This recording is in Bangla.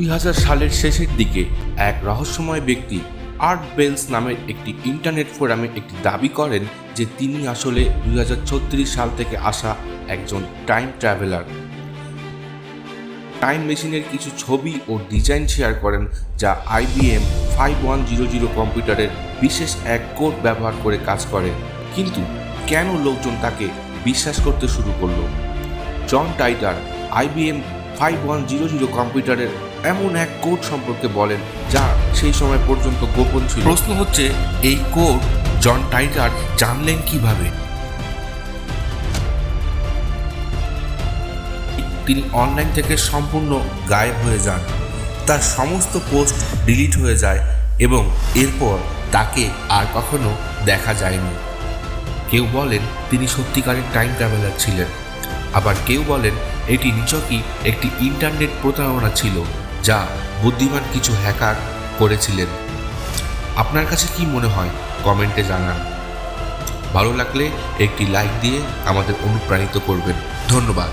2000 সালের শেষের দিকে এক রহস্যময় ব্যক্তি আর্ট বেলস নামের একটি ইন্টারনেট ফোরামে একটি দাবি করেন যে তিনি আসলে 2036 সাল থেকে আসা একজন টাইম ট্রাভেলার। টাইম মেশিনের কিছু ছবি ও ডিজাইন শেয়ার করেন যা IBM 5100 কম্পিউটারের বিশেষ এক কোড ব্যবহার করে কাজ করে। কিন্তু কেন লোকজন তাকে বিশ্বাস করতে শুরু করলো? জন টাইটার IBM 5100 কম্পিউটারের এমন এক কোড সম্পর্কে বলেন যা সেই সময় পর্যন্ত গোপন ছিল। প্রশ্ন হচ্ছে, এই কোড জন টাইটার জানলেন কিভাবে? তিনি অনলাইন থেকে সম্পূর্ণ গায়েব হয়ে যান, তার সমস্ত পোস্ট ডিলিট হয়ে যায় এবং এরপর তাকে আর কখনো দেখা যায়নি। কেউ বলেন তিনি সত্যিকারের টাইম ট্রাভেলার ছিলেন, আবার কেউ বলেন এটি নিছকই একটি ইন্টারনেট প্রতারণা ছিল যা বুদ্ধিমান কিছু হ্যাকার করেছিলেন। আপনার কাছে কি মনে হয় কমেন্টে জানান। ভালো লাগলে একটি লাইক দিয়ে আমাদের অনুপ্রাণিত করবেন। ধন্যবাদ।